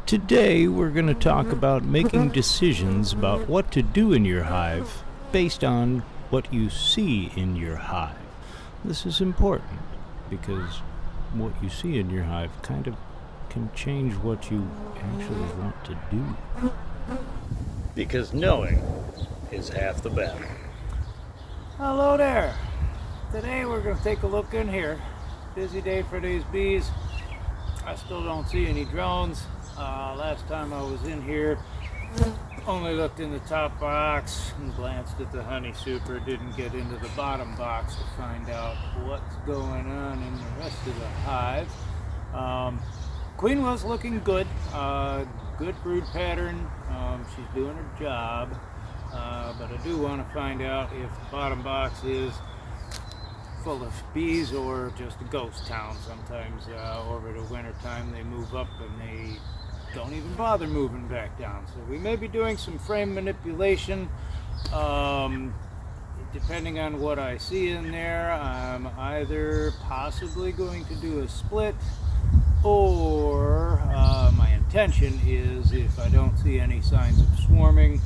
Today we're going to talk about making decisions about what to do in your hive based on what you see in your hive. This is important because what you see in your hive kind of can change what you actually want to do. Because knowing is half the battle. Hello there. Today we're going to take a look in here. Busy day for these bees. I still don't see any drones. Last time I was in here, only looked in the top box and glanced at the honey super. Didn't get into the bottom box to find out what's going on in the rest of the hive. Queen was looking good. Good brood pattern. She's doing her job. But I do want to find out if the bottom box is full of bees or just a ghost town. Sometimes over the winter time they move up and they don't even bother moving back down. So we may be doing some frame manipulation. Depending on what I see in there, I'm either possibly going to do a split, or my intention is, if I don't see any signs of swarming,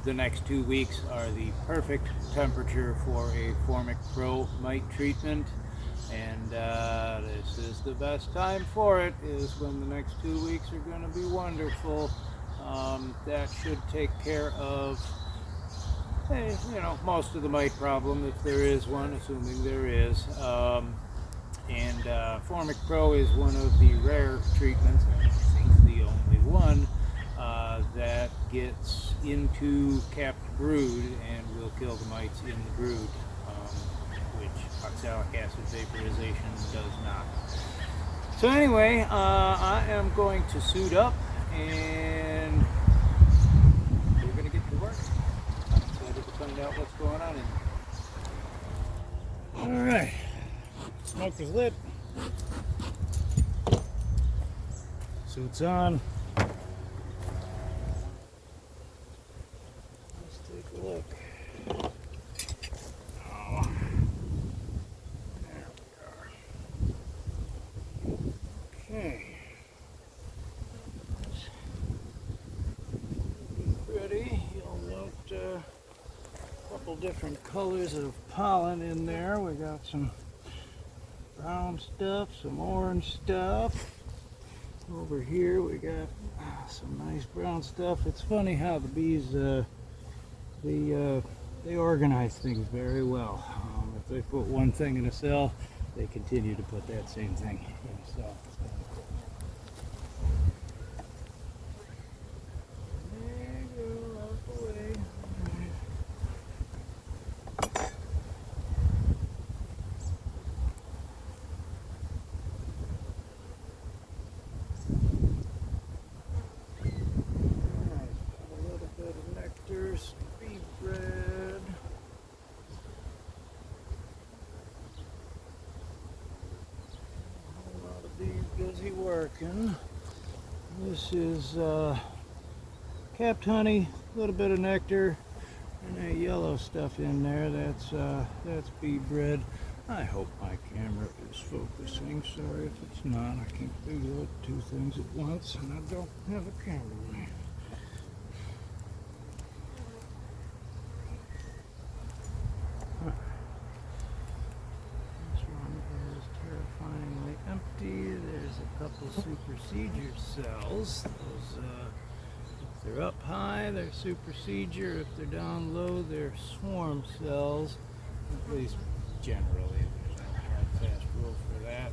the next 2 weeks are the perfect temperature for a Formic Pro mite treatment, and this is the best time for it, is when the next 2 weeks are going to be wonderful. That should take care of, most of the mite problem, if there is one, assuming there is. And Formic Pro is one of the rare treatments, I think the only one, that gets into capped brood and will kill the mites in the brood, which oxalic acid vaporization does not. So anyway, I am going to suit up and we're going to get to work. I'm excited to find out what's going on in there. Alright, smoker's lit, suits on. Look. Oh. There we are. Okay. Pretty. You'll note a couple different colors of pollen in there. We got some brown stuff, some orange stuff. Over here we got some nice brown stuff. It's funny how the bees they organize things very well. If they put one thing in a cell, they continue to put that same thing in a cell. There you go, up away. Alright, a little bit of nectar. Bread. A lot of bees busy working. This is capped honey, a little bit of nectar, and that yellow stuff in there. That's bee bread. I hope my camera is focusing. Sorry if it's not. I can't do two things at once, and I don't have a camera with me. Empty. There's a couple supersedure cells. Those, if they're up high, they're supersedure. If they're down low, they're swarm cells. At least generally, there's no hard fast rule for that.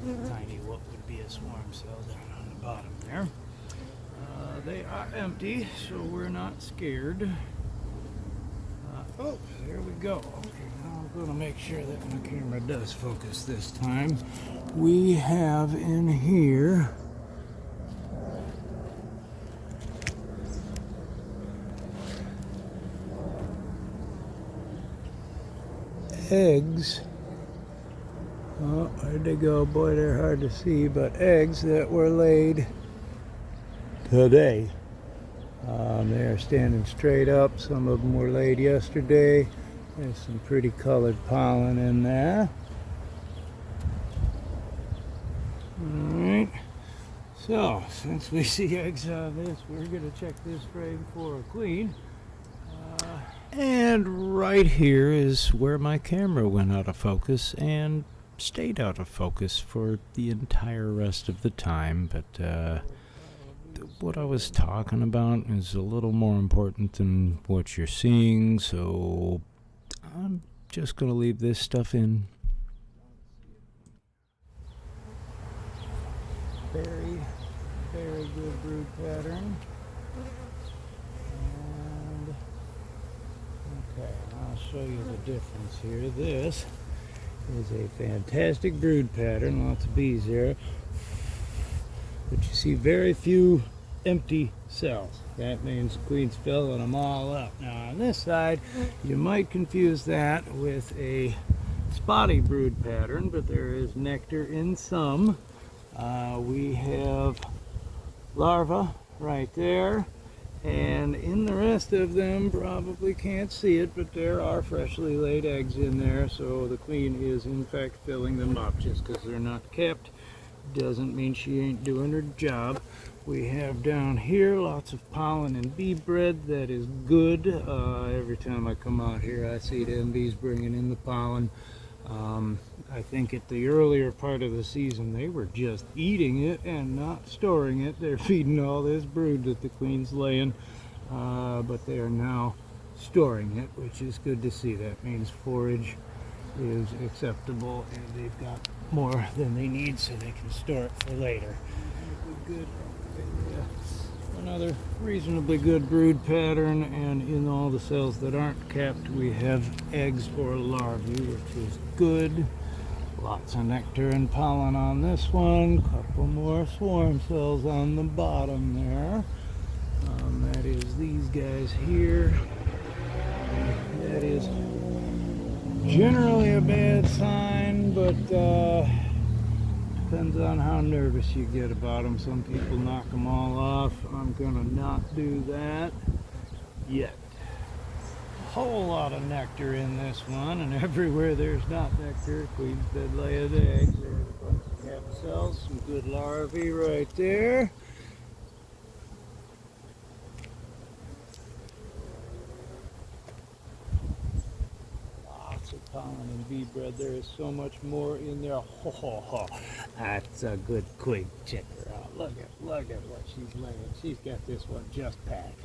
There's a tiny what would be a swarm cell down on the bottom there. They are empty, so we're not scared. Oh, there we go. Okay, now I'm going to make sure that my camera does focus this time. We have in here eggs. Oh, where'd they go? Boy, they're hard to see, but eggs that were laid today. They are standing straight up. Some of them were laid yesterday. There's some pretty colored pollen in there. So, since we see eggs on this, we're going to check this frame for a queen. And right here is where my camera went out of focus and stayed out of focus for the entire rest of the time. But what I was talking about is a little more important than what you're seeing, so I'm just going to leave this stuff in. Very, very good brood pattern. And okay, I'll show you the difference here. This is a fantastic brood pattern, lots of bees there, but you see very few empty cells. That means the queen's filling them all up. Now on this side, you might confuse that with a spotty brood pattern, but there is nectar in some. We have larvae right there, and in the rest of them, probably can't see it, but there are freshly laid eggs in there, so the queen is in fact filling them up. Just because they're not kept doesn't mean she ain't doing her job. We have down here lots of pollen and bee bread. That is good. Every time I come out here, I see them bees bringing in the pollen. I think at the earlier part of the season they were just eating it and not storing it. They're feeding all this brood that the queen's laying, but they are now storing it, which is good to see. That means forage is acceptable and they've got more than they need so they can store it for later. Good. Another reasonably good brood pattern, and in all the cells that aren't kept we have eggs or larvae, which is good. Lots of nectar and pollen on this one. Couple more swarm cells on the bottom there. That is these guys here. That is generally a bad sign, but depends on how nervous you get about them. Some people knock them all off. I'm gonna not do that yet. Whole lot of nectar in this one, and everywhere there's not nectar, queen's been laying eggs. There's a bunch of capped cells, some good larvae right there. Lots of pollen and bee bread. There is so much more in there. Ho, ho, ho. That's a good queen. Check her out. Look at what she's laying. She's got this one just packed.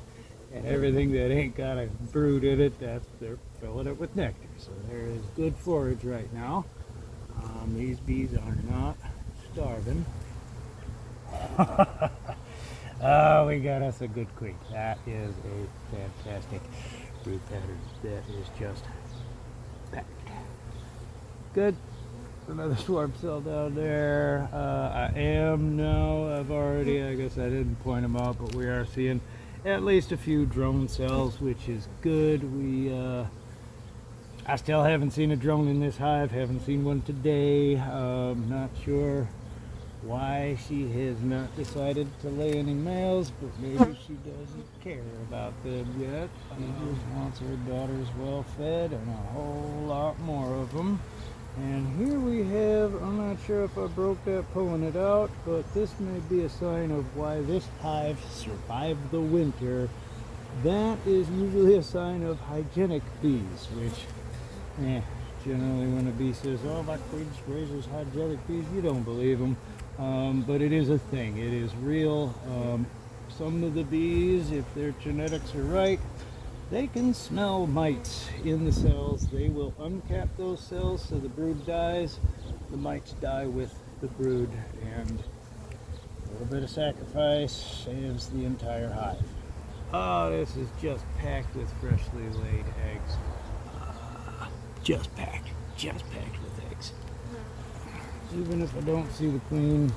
And everything that ain't got a brood in it, they're filling it with nectar. So there is good forage right now. These bees are not starving. Oh, we got us a good queen. That is a fantastic brood pattern. That is just packed. Good. Another swarm cell down there. I've already, I guess I didn't point them out, but we are seeing at least a few drone cells, which is good. I still haven't seen a drone in this hive, haven't seen one today. Not sure why she has not decided to lay any males, but maybe she doesn't care about them yet. She just wants her daughters well fed and a whole lot more of them. And here we have, I'm not sure if I broke that pulling it out, but this may be a sign of why this hive survived the winter. That is usually a sign of hygienic bees, which, generally when a bee says, oh, my queen raises hygienic bees, you don't believe them. But it is a thing, it is real. Some of the bees, if their genetics are right, they can smell mites in the cells. They will uncap those cells so the brood dies. The mites die with the brood, and a little bit of sacrifice saves the entire hive. Oh, this is just packed with freshly laid eggs. Just packed with eggs. Even if I don't see the queen,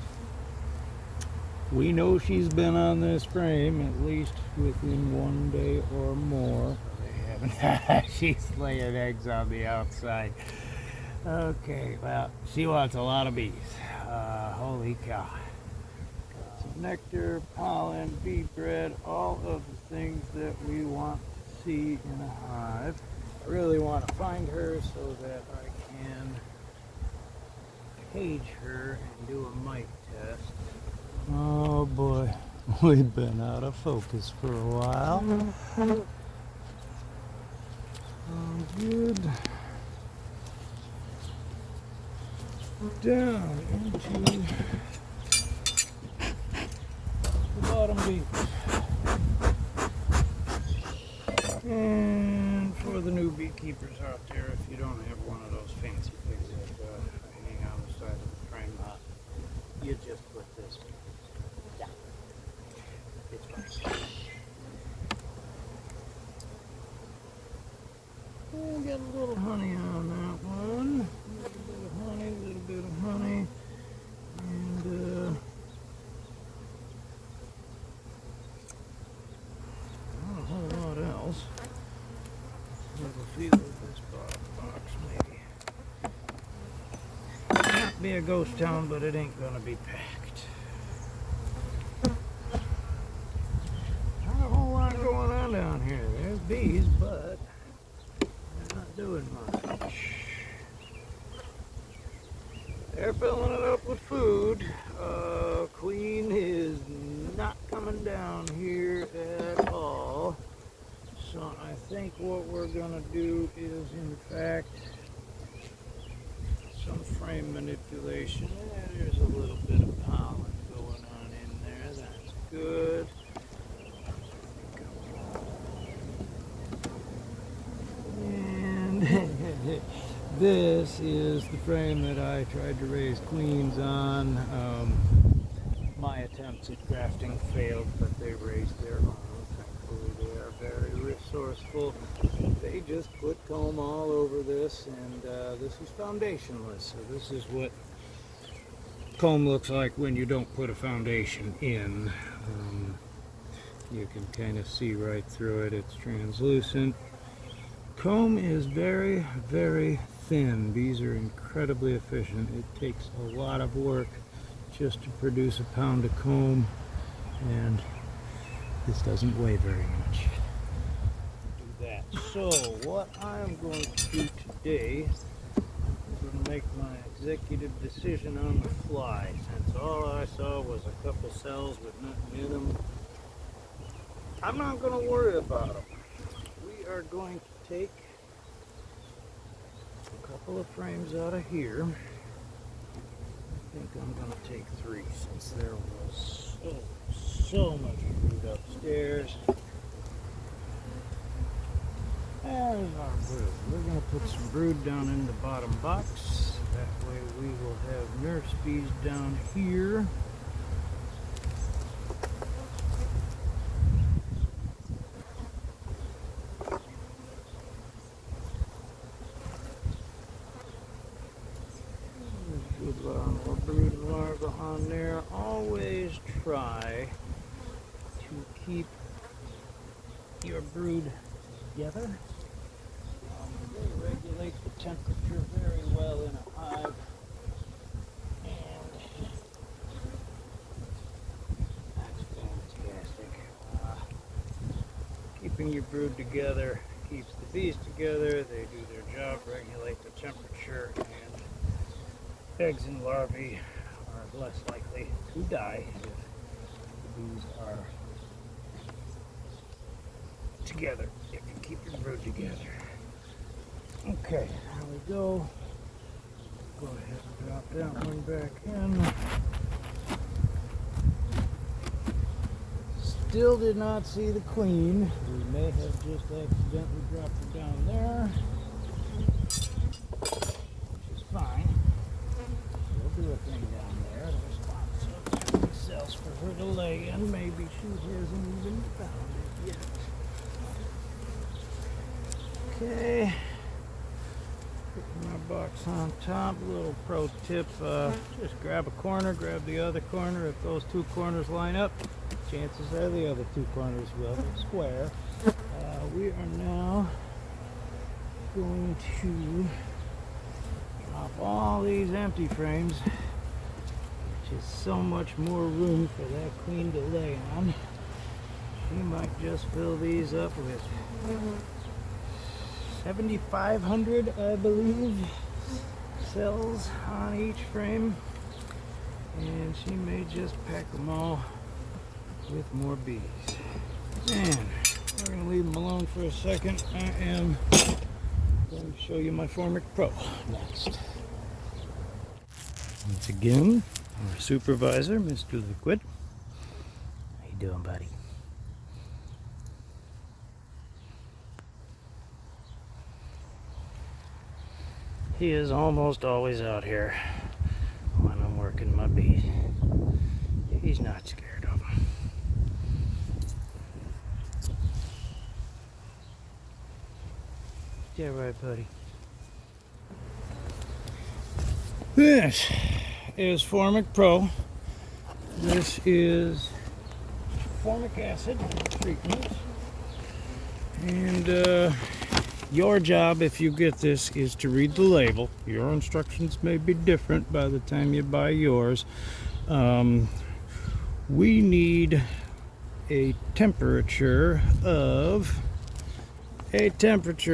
we know she's been on this frame at least within 1 day or more. They haven't. She's laying eggs on the outside. Okay, well, she wants a lot of bees. Holy cow. Some nectar, pollen, bee bread, all of the things that we want to see in a hive. I really want to find her so that I can cage her and do a mite test. Oh, We've been out of focus for a while. All good. Down into the bottom beak. And for the new beekeepers out there, if you don't have one of those fancy things that hang on the side of the frame, you just put this. Yeah, it's fine. And get a little honey on that one. A little bit of honey, a little bit of honey, and not a whole lot else. Have a feel of this bottom box, maybe. Not be a ghost town, but it ain't gonna be packed. Not a whole lot going on down here. There's bees, but they're not doing much. They're filling it up with food. Queen is not coming down here at all. So I think what we're gonna do is, in fact, some frame manipulation. There's a little bit of pollen going on in there. That's good. And this is the frame that I tried to raise queens on. My attempts at grafting failed, but they raised their own. Thankfully, they are very resourceful. They just put comb all over this, and this is foundationless. So this is what comb looks like when you don't put a foundation in. You can kind of see right through it. It's translucent. Comb is very, very thin. Bees are incredibly efficient. It takes a lot of work just to produce a pound of comb, and this doesn't weigh very much. Do that. So what I'm going to do today is going to make my executive decision on the fly. Since all I saw was a couple cells with nothing in them, I'm not going to worry about them. We are going to take a couple of frames out of here. I think I'm going to take 3 since there was so much food upstairs. There's our brood. We're going to put some brood down in the bottom box. That way we will have nurse bees down here. More brood and larvae on there. Always try to keep your brood together. They regulate the temperature very well in a hive, and that's fantastic. Keeping your brood together keeps the bees together. They do their job, regulate the temperature, and eggs and larvae are less likely to die if the bees are together, if you keep your brood together. Okay, there we go. Go ahead and drop that one back in. Still did not see the queen. We may have just accidentally dropped her down there, which is fine. Do a thing down there. There's lots of cells for her to lay in. Maybe she hasn't even found it yet. Okay. Put my box on top. Little pro tip, just grab a corner, grab the other corner. If those 2 corners line up, chances are the other 2 corners will be square. We are now going to drop all these empty frames, which is so much more room for that queen to lay on. She might just fill these up with 7,500, I believe, cells on each frame, and she may just pack them all with more bees. And we're going to leave them alone for a second. I am going to show you my Formic Pro next. Once again, our supervisor, Mr. Liquid. How you doing, buddy? He is almost always out here when I'm working my bees. He's not scared of them. Yeah, right, buddy. This is Formic Pro. This is formic acid treatment. And your job, if you get this, is to read the label. Your instructions may be different by the time you buy yours. We need a temperature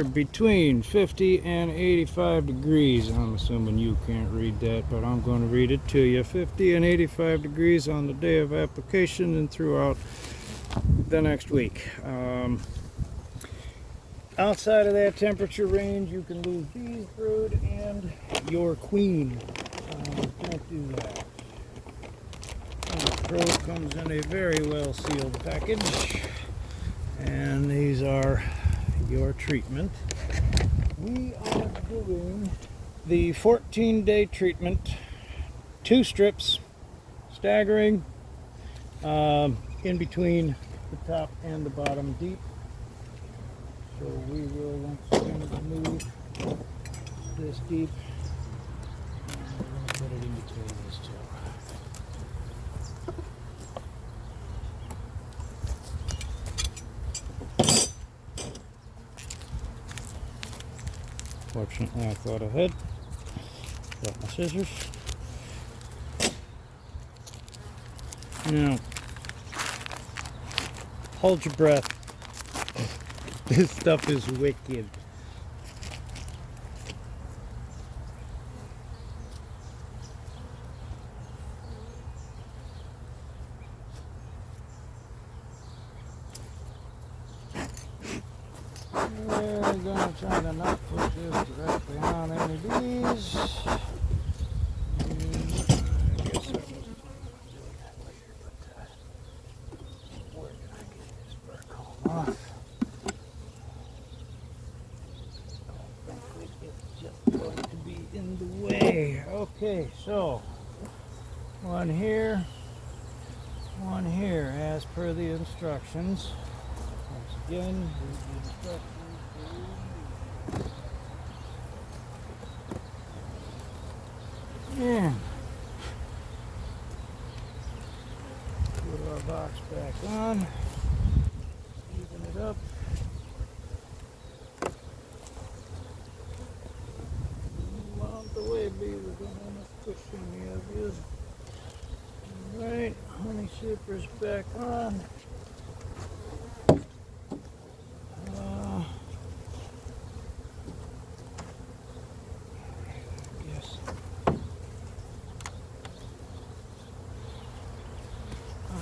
between 50 and 85 degrees. I'm assuming you can't read that, but I'm going to read it to you. 50 and 85 degrees on the day of application and throughout the next week. Outside of that temperature range, you can lose bees, brood, and your queen. Don't do that. Pro comes in a very well sealed package, and these are your treatment. We are doing the 14-day treatment, 2 strips, staggering, in between the top and the bottom deep. So we will once again remove this deep, and we're going to put it in between these two. Fortunately, I thought ahead. Got my scissors. Now, hold your breath. This stuff is wicked. We're gonna try to not put this directly on any bees. I guess I wasn't doing that later, but where can I get this fur comb off? It's just going to be in the way. Okay, so one here, as per the instructions. Once again, here's the instructions. And put our box back on, even it up. Move out the way, bees. We don't want to push any of you. Alright, honey shippers back on.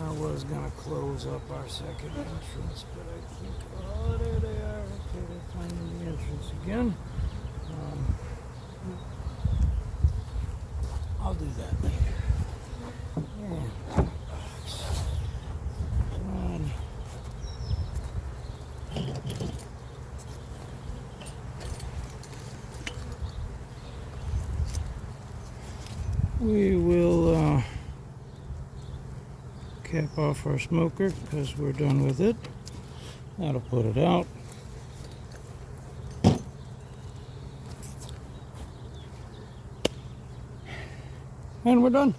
I was gonna close up our second entrance, but I think, oh, there they are. Okay, they're finding the entrance again. I'll do that later. And we will cap off our smoker because we're done with it. That'll put it out. And we're done.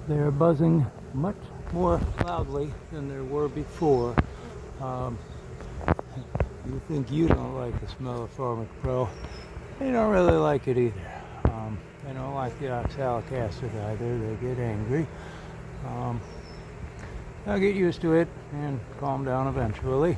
They're buzzing much more loudly than they were before. You think you don't like the smell of Formic Pro. They don't really like it either. They don't like the oxalic acid either. They get angry. I'll get used to it and calm down eventually.